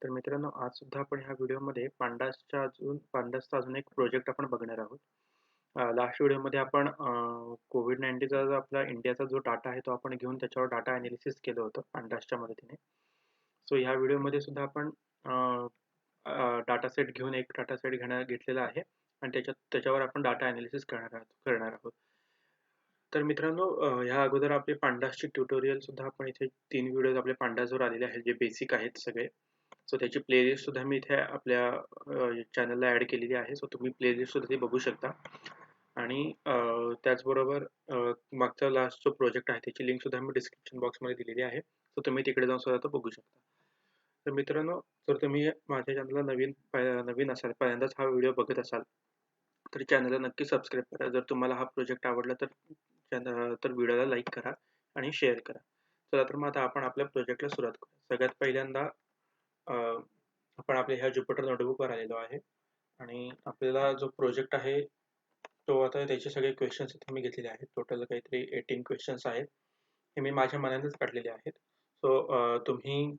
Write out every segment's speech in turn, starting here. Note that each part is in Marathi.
तर मित्रांनो, आज सुद्धा आपण ह्या व्हिडिओमध्ये पांडासचा अजून एक प्रोजेक्ट आपण बघणार आहोत. लास्ट व्हिडिओमध्ये आपण कोविड-19चा जो आपला इंडियाचा जो डाटा आहे, तो आपण घेऊन त्याच्यावर डाटा एनालिसिस केलं होतं पांडासच्या मदतीने. सो ह्या व्हिडिओमध्ये सुद्धा आपण डाटा सेट घेऊन एक डाटा सेट घेतलेला आहे आणि त्याच्यावर आपण डाटा एनालिसिस करणार आहोत. तर मित्रांनो, ह्या अगोदर आपले पांडासचे ट्युटोरियल सुद्धा आपण इथे 3 व्हिडिओज आपले पांडासवर आलेले आहेत, जे बेसिक आहेत सगळे. सो त्याची प्लेलिस्ट सुद्धा मी इथे आपल्या चॅनलला ॲड केलेली आहे. सो तुम्ही प्लेलिस्ट सुद्धा ती बघू शकता. आणि त्याचबरोबर मागचा लास्ट जो प्रोजेक्ट आहे त्याची लिंक सुद्धा मी डिस्क्रिप्शन बॉक्समध्ये दिलेली आहे. सो तुम्ही तिकडे जाऊन सुद्धा तो बघू शकता. तर मित्रांनो, जर तुम्ही माझ्या चॅनलला नवीन असाल, पहिल्यांदाच हा व्हिडिओ बघत असाल, तर चॅनलला नक्की सबस्क्राईब करा. जर तुम्हाला हा प्रोजेक्ट आवडला तर व्हिडिओला लाईक करा आणि शेअर करा. चला, तर मग आता आपण आपल्या प्रोजेक्टला सुरुवात करू. सगळ्यात पहिल्यांदा आपण आपल्या ह्या ज्युपिटर नोटबुकवर आलेलो आहे आणि आपल्याला जो प्रोजेक्ट आहे तो आता त्याचे सगळे क्वेश्चन्स इथे मी घेतलेले आहेत. टोटल काहीतरी 18 क्वेश्चन्स आहेत. हे मी माझ्या मनानेच काढलेले आहेत. सो तुम्ही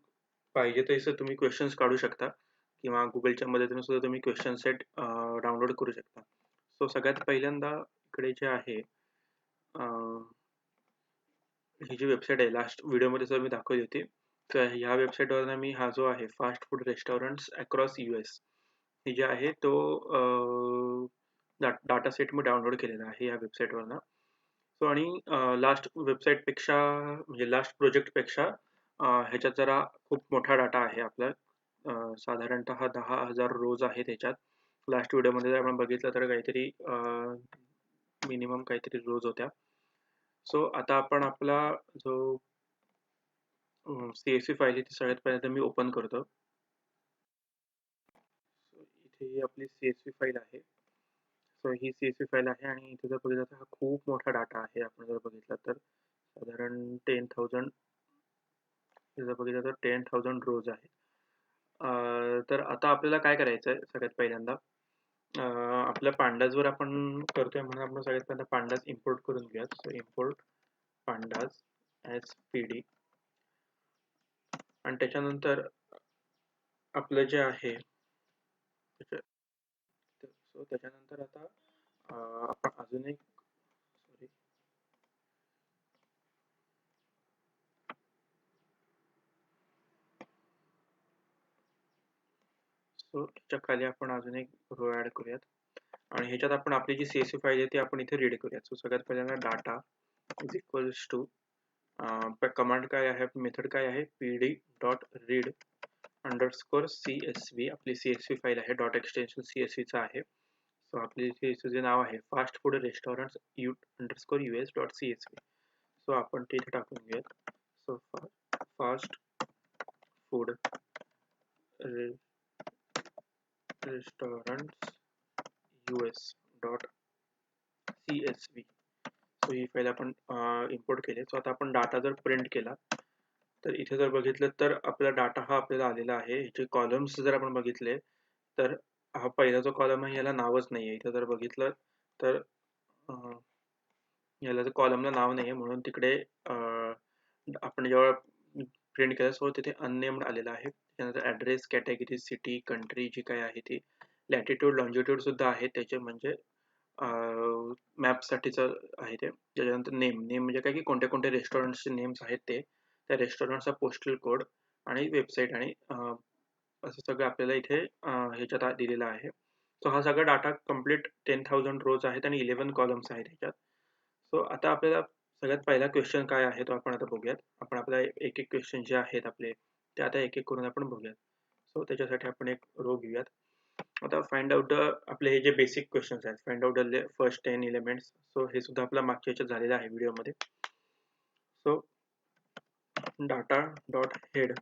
पाहिजे तसे तुम्ही क्वेश्चन्स काढू शकता किंवा गुगलच्या मदतीने सुद्धा तुम्ही क्वेश्चन सेट डाउनलोड करू शकता. सो सगळ्यात पहिल्यांदा इकडे जे आहे, ही जी वेबसाईट आहे लास्ट व्हिडिओमध्ये जर मी दाखवली होती, तर ह्या वेबसाईटवरनं मी हा जो आहे fast food restaurants across US हे जे आहे तो डाटा सेट मी डाउनलोड केलेला आहे या वेबसाईटवरनं. सो आणि लास्ट वेबसाईटपेक्षा म्हणजे लास्ट प्रोजेक्टपेक्षा ह्याच्यात जरा खूप मोठा डाटा आहे आपला. साधारणतः 10,000 रोज आहे त्याच्यात. लास्ट व्हिडिओमध्ये जर आपण बघितलं तर काहीतरी मिनिमम काहीतरी रोज होत्या. सो आता आपण आपला जो CSV फाईल आहे ती सगळ्यात पहिल्यांदा मी ओपन करतो. सो इथे ही आपली CSV फाईल आहे. सो ही CSV फाईल आहे आणि इथे जर बघितलं तर हा खूप मोठा डाटा आहे. आपण जर बघितला तर साधारण 10,000 जर बघितलं तर 10,000 रोज आहे. तर आता आपल्याला काय करायचं आहे सगळ्यात पहिल्यांदा, आपल्या पांडाजवर आपण करतोय म्हणून आपण सगळ्यात पहिल्यांदा पांडाज इम्पोर्ट करून घेऊयात. So import pandas as PD आणि त्याच्यानंतर आपलं जे आहे सो त्याच्यानंतर आता आपण अजून एक सॉरी सो त्याच्या खाली आपण अजून एक रो ॲड करूयात आणि ह्याच्यात आपण आपली जी CSV फाईल आहे ती आपण इथे रीड करूयात. सो सगळ्यात पहिल्यांदा data is equals to command काय आहे, मेथड काय आहे, PD dot read underscore CSV. आपली CSV फाईल आहे, डॉट एक्सटेन्शन CSVचा आहे. सो आपली CSV नाव आहे fast food restaurants underscore US dot CSV. So आपण ते इथे टाकून घेऊयात. So fast food restaurants US dot CSV. So ही फाईल आपण इम्पोर्ट केली. सो आता आपण डाटा जर प्रिंट केला तर इथे जर बघितलं तर आपला डाटा हा आपल्याला आलेला आहे. ह्याचे कॉलम्स जर आपण बघितले तर हा पहिला जो कॉलम आहे याला नावच नाही आहे. इथे जर बघितलं तर याला जर कॉलमला नाव नाही आहे म्हणून तिकडे आपण जेव्हा प्रिंट केलं सो तिथे अननेम्ड आलेला आहे. त्यानंतर ॲड्रेस, कॅटेगरी, सिटी, कंट्री जी काय आहे ती, लॅटिट्यूड, लॉन्जिट्यूड सुद्धा आहे त्याचे, म्हणजे मॅपसाठीचं आहे ते. त्याच्यानंतर नेम म्हणजे काय की कोणत्या कोणत्या रेस्टॉरंट्सचे नेम्स आहेत ते, त्या रेस्टॉरंटचा पोस्टल कोड आणि वेबसाईट आणि असं सगळं आपल्याला इथे ह्याच्यात दिलेलं आहे. सो हा सगळा डाटा कम्प्लीट 10,000 रोज आहेत आणि 11 कॉलम्स आहेत ह्याच्यात. सो आता आपल्याला सगळ्यात पहिला क्वेश्चन काय आहे तो आपण आता बघूयात. आपण आपला एक एक क्वेश्चन जे आहेत आपले ते आता एक एक करून आपण बघूयात. सो त्याच्यासाठी आपण एक रो घेऊयात. आता फाइंड आउट आपले हे जे बेसिक क्वेश्चन्स आहेत, find out the first 10 elements. So हे सुद्धा आपला मागच्या याच्यात झालेलं आहे व्हिडिओमध्ये. सो डाटा डॉट हेड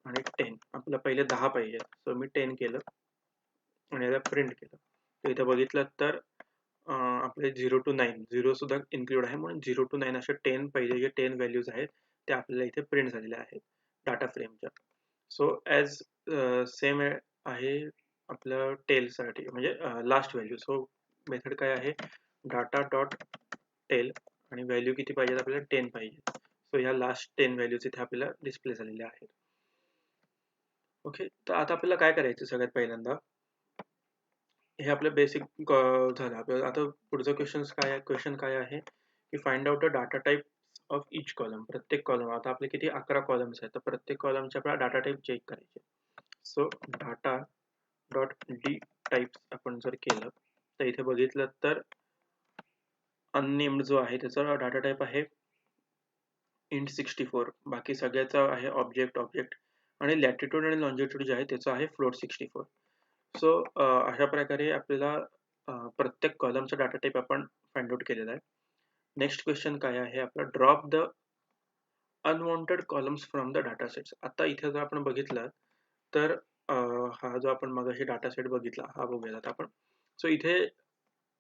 आणि 10 आपलं पहिले 10 पाहिजे. सो मी 10 केलं आणि याला प्रिंट केलं. तर इथं बघितलं तर आपले 0 to 9 0 सुद्धा इन्क्लूड आहे म्हणून 0 to 9 असे 10 पहिले जे 10 व्हॅल्यूज आहेत ते आपल्याला इथे प्रिंट झालेले आहेत डाटा फ्रेमच्या. सो ॲज सेम आहे आपलं टेलसाठी, म्हणजे लास्ट व्हॅल्यू. सो मेथड काय आहे, डाटा डॉट टेल आणि व्हॅल्यू किती पाहिजे आपल्याला 10 पाहिजे. सो ह्या लास्ट 10 व्हॅल्यूज इथे आपल्याला डिस्प्ले झालेल्या आहेत. ओके, तर आता आपल्याला काय करायचं सगळ्यात पहिल्यांदा, हे आपलं बेसिक झालं. आपल्याला आता पुढचा क्वेश्चन काय आहे, की find out the data type of each column. प्रत्येक कॉलम, आता आपले किती 11 कॉलम्स आहेत, तर प्रत्येक कॉलमचे आपल्याला डाटा टाइप चेक करायचे. So data dot D types आपण जर केलं, तर इथे बघितलं तर अननेम्ड जो आहे त्याचा डाटा टाइप आहे int 64. बाकी सगळ्याचा आहे ऑब्जेक्ट आणि लॅटिट्यूड आणि लॉन्जिट्यूड जे आहे त्याचं आहे फ्लोट 64. सो अशा प्रकारे आपल्याला प्रत्येक कॉलमचा डाटा टाइप आपण फाइंड आउट केलेला आहे. नेक्स्ट क्वेश्चन काय आहे आपला, drop the unwanted columns from the data sets. आता इथे जर आपण बघितलं तर हा जो आपण मगाशी डाटा सेट बघितला हा बघूयात आपण. सो इथे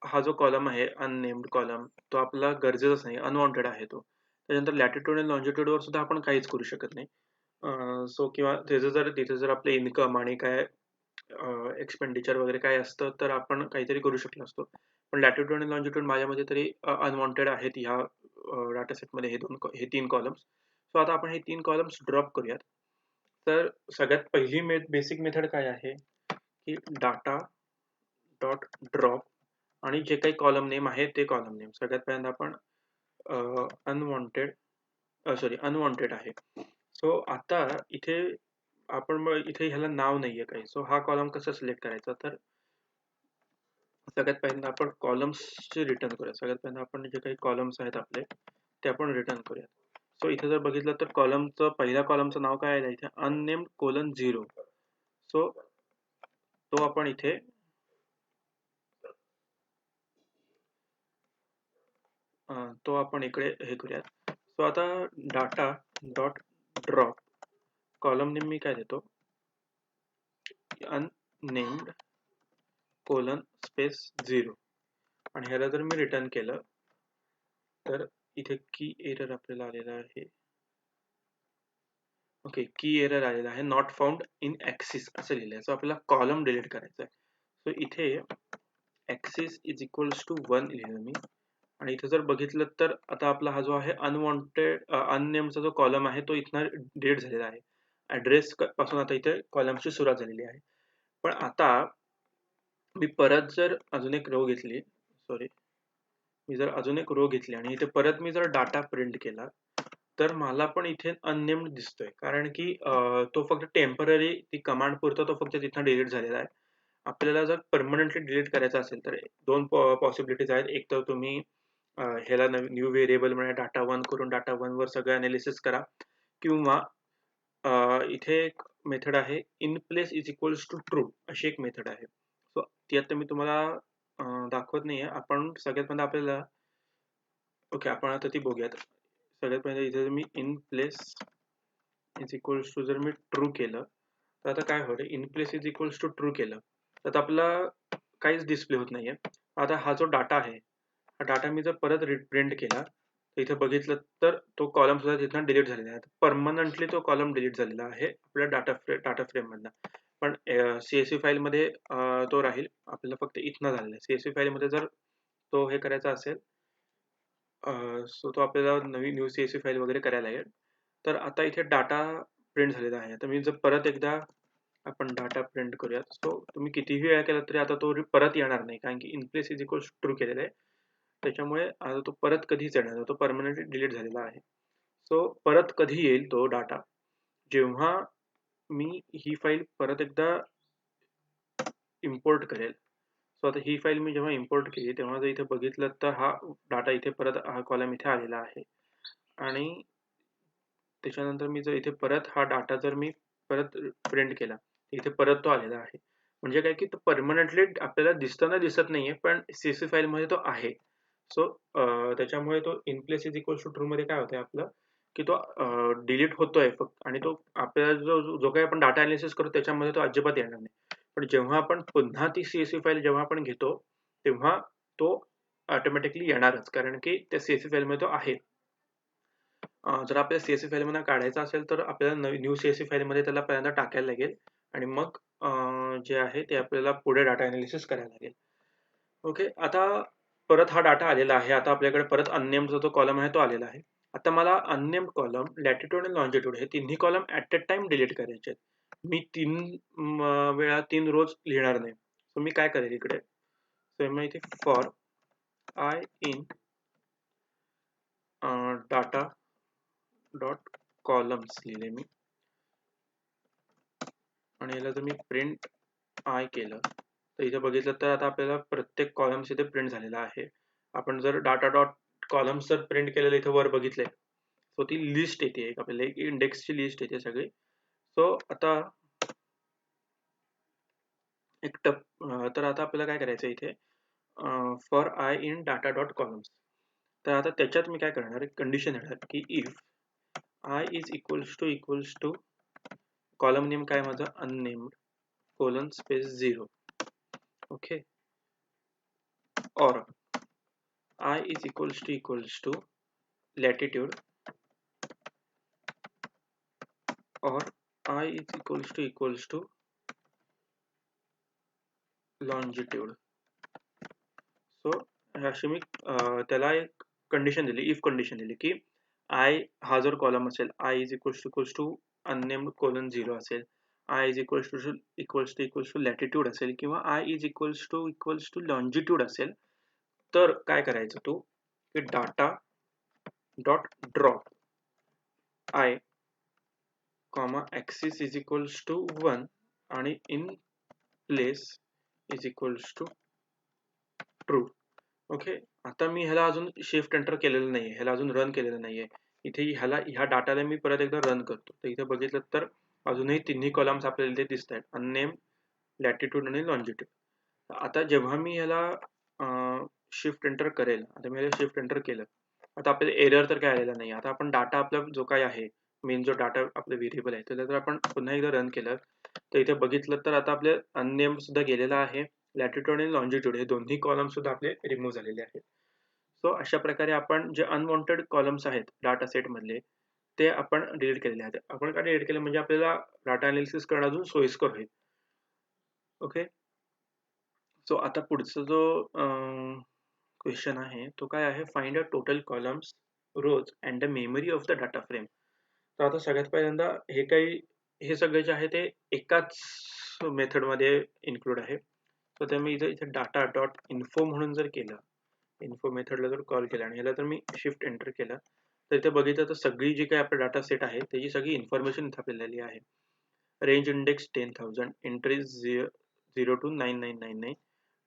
हा जो कॉलम आहे अननेम्ड कॉलम, तो आपला गरजेचाच नाही, अनवॉन्टेड आहे तो. त्याच्यानंतर लॅटिट्यूड आणि लॉन्जिट्यूड वर सुद्धा आपण काहीच करू शकत नाही. सो किंवा त्याचं जर तिथे जर आपलं इन्कम आणि काय एक्सपेंडिचर वगैरे काय असतं तर आपण काहीतरी करू शकलो असतो. पण लॅटिट्यूड आणि लॉन्जिट्यूड माझ्यामध्ये तरी अनवॉन्टेड आहेत ह्या डाटा सेटमध्ये हे 3 कॉलम्स. सो आता आपण हे 3 कॉलम्स ड्रॉप करूयात. तर सगळ्यात पहिली बेसिक मेथड काय आहे, की डाटा डॉट ड्रॉप आणि जे काही कॉलम नेम आहे ते कॉलम नेम. सगळ्यात पहिल्यांदा आपण अनवॉन्टेड आहे. सो आता इथे आपण मग इथे ह्याला नाव नाहीये काही. सो हा कॉलम कसा सिलेक्ट करायचा, तर सगळ्यात पहिल्यांदा आपण कॉलम्सचे रिटर्न करूया. सगळ्यात पहिल्यांदा आपण जे काही कॉलम्स आहेत आपले ते आपण रिटर्न करूया. सो इथे जर बघितलं तर पहिल्या कॉलमचं नाव काय आहे इथे, अननेम्ड कोलन 0. सो तो आपण इथे इकडे हे करूयात. सो आता data dot drop column name मी काय देतो, अननेम्ड कोलन स्पेस 0 आणि ह्याला जर मी रिटर्न केलं तर इथे की एरर आपल्याला आलेला आहे. ओके, की एरर आलेला आहे, नॉट फाउंड इन ऍक्सिस असं लिहिलंय. सो आपल्याला कॉलम डिलीट करायचा आहे. सो इथे ऍक्सिस इज इक्वल्स टू 1 लिहिलं मी आणि इथे जर बघितलं तर आता आपला हा जो आहे अननेमचा जो कॉलम आहे तो इथनं डिलीट झालेला आहे. ऍड्रेस पासून आता इथे कॉलमची सुरुवात झालेली आहे. पण आता मी परत जर अजून एक रो घेतली, मी जर अजून एक रो घेतली आणि इथे परत मी जर डाटा प्रिंट केला तर मला पण इथे अननेम्ड दिसतोय, कारण की तो फक्त टेम्पररी ती कमांड पुरता तो फक्त तिथं डिलीट झालेला आहे. आपल्याला जर परमनंटली डिलीट करायचं असेल तर 2 पॉसिबिलिटीज आहेत. एक तर तुम्ही ह्याला न्यू व्हेरिएबल म्हणजे डाटा 1 करून डाटा 1 वर सगळं अनालिसिस करा, किंवा इथे एक मेथड आहे in place is equals to true अशी एक मेथड आहे. सो ती आता मी तुम्हाला दाखवत नाहीये. आपण सगळ्यात पहिल्यांदा आपल्याला ओके आपण आता ती बघूयात. सगळ्यात पहिल्यांदा इथे मी in place is equals to जर मी ट्रू केलं तर आता काय होईल, in place is equals to true केलं तर आपल्याला काहीच डिस्प्ले होत नाहीये. आता हा जो डाटा आहे, हा डाटा मी जर परत प्रिंट केला तर इथे बघितलं तर तो कॉलम सुद्धा तिथं डिलीट झालेला आहे. परमनंटली तो कॉलम डिलीट झालेला आहे आपल्या डाटा फ्रेम मधनं. पण CSV फाईल मध्ये तो राहील. आपल्याला फक्त इथनं झालेला आहे. CSV फाईल मध्ये जर तो हे करायचा असेल सो तो आपल्याला नवीन न्यू CSV फाईल वगैरे करायला लागेल. तर आता इथे डाटा प्रिंट झालेला आहे. तर मी जर परत एकदा आपण डाटा प्रिंट करूयात. सो तुम्ही कितीही वेळा केला तरी आता तो परत येणार नाही, कारण की in place is equal true केलेलं आहे. त्याच्यामुळे आता तो परत कधीच येणार नाही, तो परमनंटली डिलीट झालेला आहे. सो परत कधी येईल तो डाटा, जेव्हा मी ही फाईल परत एकदा इम्पोर्ट करेल. सो आता ही फाईल मी जेव्हा इम्पोर्ट केली तेव्हा जर इथे बघितलं तर हा डाटा इथे परत हा कॉलम इथे आलेला आहे आणि त्याच्यानंतर मी जर इथे परत हा डाटा जर मी परत प्रिंट केला इथे परत तो आलेला आहे. म्हणजे काय की तो परमनंटली आपल्याला दिसताना दिसत नाहीये, पण CSV फाईल मध्ये तो आहे. सो त्याच्यामुळे तो in place is equal to true मध्ये काय होतंय आपलं, की तो डिलीट होतोय फक्त, आणि तो आपल्याला जो काही आपण डाटा अनालिसिस करू त्याच्यामध्ये तो अजिबात येणार नाही. पण जेव्हा आपण पुन्हा ती CSV फाईल जेव्हा आपण घेतो तेव्हा तो ऑटोमॅटिकली येणारच, कारण की त्या CSV फाईल मध्ये तो आहे. जर आपल्याला CSV फाईल मधून काढायचा असेल तर आपल्याला न्यू CSV फाईल मध्ये त्याला पहिल्यांदा टाकायला लागेल आणि मग जे आहे ते आपल्याला पुढे डाटा अनालिसिस करायला लागेल. ओके, आता परत हा डाटा आलेला आहे. आता आपल्याकडे परत अननेम्ड जो कॉलम आहे तो आलेला आहे. आता मला अननेम्ड कॉलम, लॅटिट्यूड आणि लॉन्जिट्यूड हे तिन्ही column at a time delete करायचे आहेत. मी 3 वेळा 3 रोज लिहिणार नाही. सो मी काय करेल इकडे, सो मग इथे for I in data dot columns लिहिले मी, आणि याला जर मी प्रिंट आय केलं तर इथे बघितलं तर आता आपल्याला प्रत्येक कॉलम्स इथे प्रिंट झालेला आहे. आपण जर डाटा डॉट कॉलम्स जर प्रिंट केलेलं इथे वर बघितलंय, सो ती लिस्ट येते, एक आपल्याला एक इंडेक्सची लिस्ट येते सगळी. सो आता एक तर आता आपल्याला काय करायचं इथे, for I in data dot columns. तर आता त्याच्यात मी काय करणार, कंडिशन येणार की if I is equals to column name काय माझा अननेम्ड कोलन स्पेस 0, ओके, और I is equals to latitude, or I is equals to longitude. So अशी मी त्याला एक कंडिशन दिली, इफ कंडिशन दिली की I हा जर कॉलम असेल, I is equals to unnamed colon 0 असेल, I is equals to latitude असेल, किंवा I is equals to longitude असेल, तर काय करायचं तू की data dot drop I axis is equals to 1 आणि in place is equals to true. Okay, आता मी ह्याला अजून शिफ्ट एंटर केलेलं नाहीये, ह्याला अजून रन केलेलं नाहीये. इथे ह्या डाटाला मी परत एकदा रन करतो, तर इथे बघितलं तर अजूनही तिन्ही कॉलम्स आपल्याला इथे दिसत आहेत, अननेम, लॅटिट्यूड आणि लॉन्जिट्यूड. आता जेव्हा मी ह्याला शिफ्ट एंटर करेल, आता मी ह्याला शिफ्ट एंटर केलं, आता आपल्याला एरर तर काय आलेला नाही. आता आपण डाटा आपला जो काय आहे, मेन जो डाटा आपला व्हेरिएबल आहे, त्याला जर आपण पुन्हा एकदा रन केलं तर इथे बघितलं तर आता आपले अननेम सुद्धा गेलेला आहे, लॅटिट्यूड आणि लॉन्जिट्यूड हे दोन्ही कॉलम सुद्धा आपले रिमूव्ह झालेले आहेत. सो अशा प्रकारे आपण जे अनवॉन्टेड कॉलम्स आहेत डाटा सेट मधले, ते आपण डिलीट केलेले आहेत. आपण का डिलीट केले, म्हणजे आपल्याला डाटा अनालिसिस करणं अजून सोयीस्कर होईल. ओके, सो आता पुढचा जो क्वेश्चन आहे तो काय आहे, find a total columns, rows and the memory of the data frame. तर आता सगळ्यात पहिल्यांदा हे सगळे जे आहे ते एकाच मेथड मध्ये इन्क्लूड आहे. तर ते मी इथे डाटा डॉट इन्फो म्हणून जर केलं, इन्फो मेथडला जर कॉल केला आणि ह्याला जर मी शिफ्ट एंटर केला, तर इथे बघितलं तर सगळी जी काही आपला डाटा सेट आहे त्याची सगळी इन्फॉर्मेशन इथे आपल्याला आहे. Range index 10,000, entries 0 to 9999.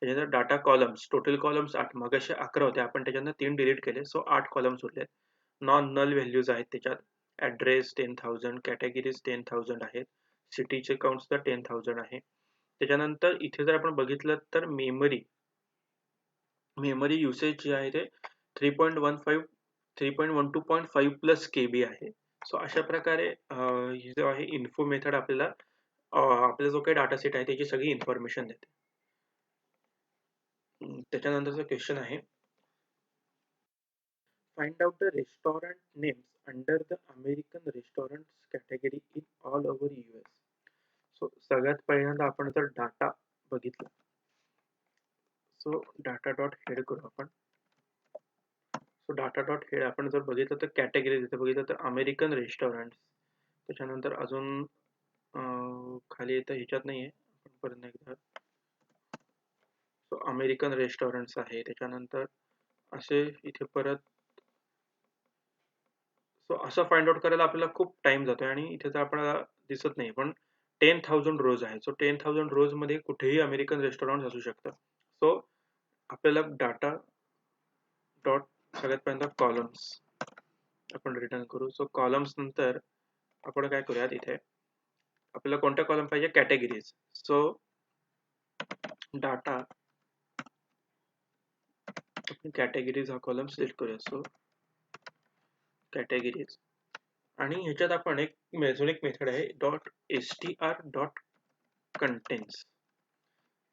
त्याच्यानंतर डाटा कॉलम्स, टोटल कॉलम्स 8, मगाशी 11 होते, आपण त्याच्यानं 3 डिलीट केले, सो 8 कॉलम्स उरलेत. नॉन नल व्हॅल्यूज आहेत त्याच्यात, ॲड्रेस 10,000, कॅटेगरीज 10,000 आहेत, सिटीचे काउंट सुद्धा 10,000 आहे. त्याच्यानंतर इथे जर आपण बघितलं तर मेमरी युसेज जे आहे ते 3.12.5 प्लस KB आहे. सो अशा प्रकारे ही जो आहे इन्फो मेथड आपल्याला आपला जो काही डाटा सेट आहे त्याची सगळी इन्फॉर्मेशन देते. त्याच्यानंतरचा क्वेश्चन आहे, find out the restaurant names under the American restaurants category in all over US. So सगळ्यात पहिल्यांदा आपण जर डाटा बघितला, सो डाटा डॉट हेड करू आपण. सो डाटा डॉट हेड आपण जर बघितलं तर कॅटेगरी इथे बघितलं तर अमेरिकन रेस्टॉरंट, त्याच्यानंतर अजून खाली येतं, ह्याच्यात नाहीये, आपण परत एकदा, सो अमेरिकन रेस्टॉरंट्स आहे. त्याच्यानंतर असे इथे परत, सो असं फाइंड आउट करायला आपल्याला खूप टाइम जातोय आणि इथे तर आपल्याला दिसत नाही, पण 10,000 रोज आहे. सो 10,000 रोज मध्ये कुठेही अमेरिकन रेस्टॉरंट असू शकतं. सो आपल्याला डाटा डॉट सगळ्यात पहिल्यांदा कॉलम्स आपण रिटर्न करू. सो कॉलम्स नंतर आपण काय करूयात, इथे आपल्याला कोणत्या कॉलम पाहिजे, कॅटेगरीज. सो डाटा कॅटेगरीज हा कॉलम सिलेक्ट करूया. सो कॅटेगरीज, आणि ह्याच्यात आपण अजून एक मेथड आहे डॉट str डॉट कंटेन्स,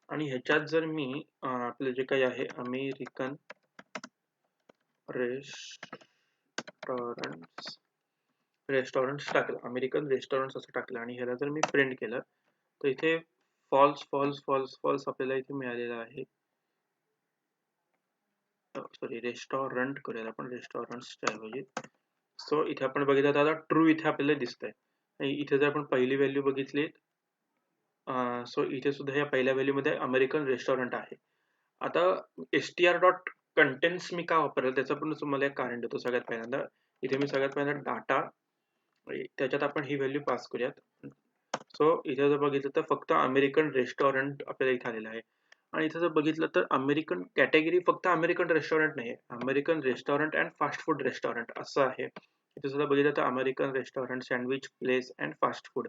आणि ह्याच्यात जर मी आपलं जे काही आहे अमेरिकन रेस्टॉरंट्स टाकलं, अमेरिकन रेस्टॉरंट्स असं टाकलं, आणि ह्याला जर मी प्रिंट केलं तर इथे फॉल्स फॉल्स फॉल्स फॉल्स आपल्याला इथे मिळालेलं आहे. सॉरी, रेस्टॉरंट करूया आपण, रेस्टॉरंट्सच्या ऐवजी. सो इथे आपण बघितलं तर आता ट्रू इथे आपल्याला दिसतंय. इथे जर आपण पहिली व्हॅल्यू बघितली सो इथे सुद्धा या पहिल्या व्हॅल्यूमध्ये अमेरिकन रेस्टॉरंट आहे. आता str डॉट कंटेंट्स मी का वापरलं त्याचं पण तुम्हाला एक कारण देतो. सगळ्यात पहिल्यांदा इथे मी सगळ्यात पहिल्यांदा डाटा त्याच्यात आपण ही व्हॅल्यू पास करूयात. सो इथे जर बघितलं तर फक्त अमेरिकन रेस्टॉरंट आपल्याला इथे आलेलं आहे. आणि इथे जर बघितलं तर अमेरिकन कॅटेगरी फक्त अमेरिकन रेस्टॉरंट नाही आहे, American restaurant and fast food restaurant असं आहे. इथे सुद्धा बघितलं तर American restaurant, sandwich place and fast food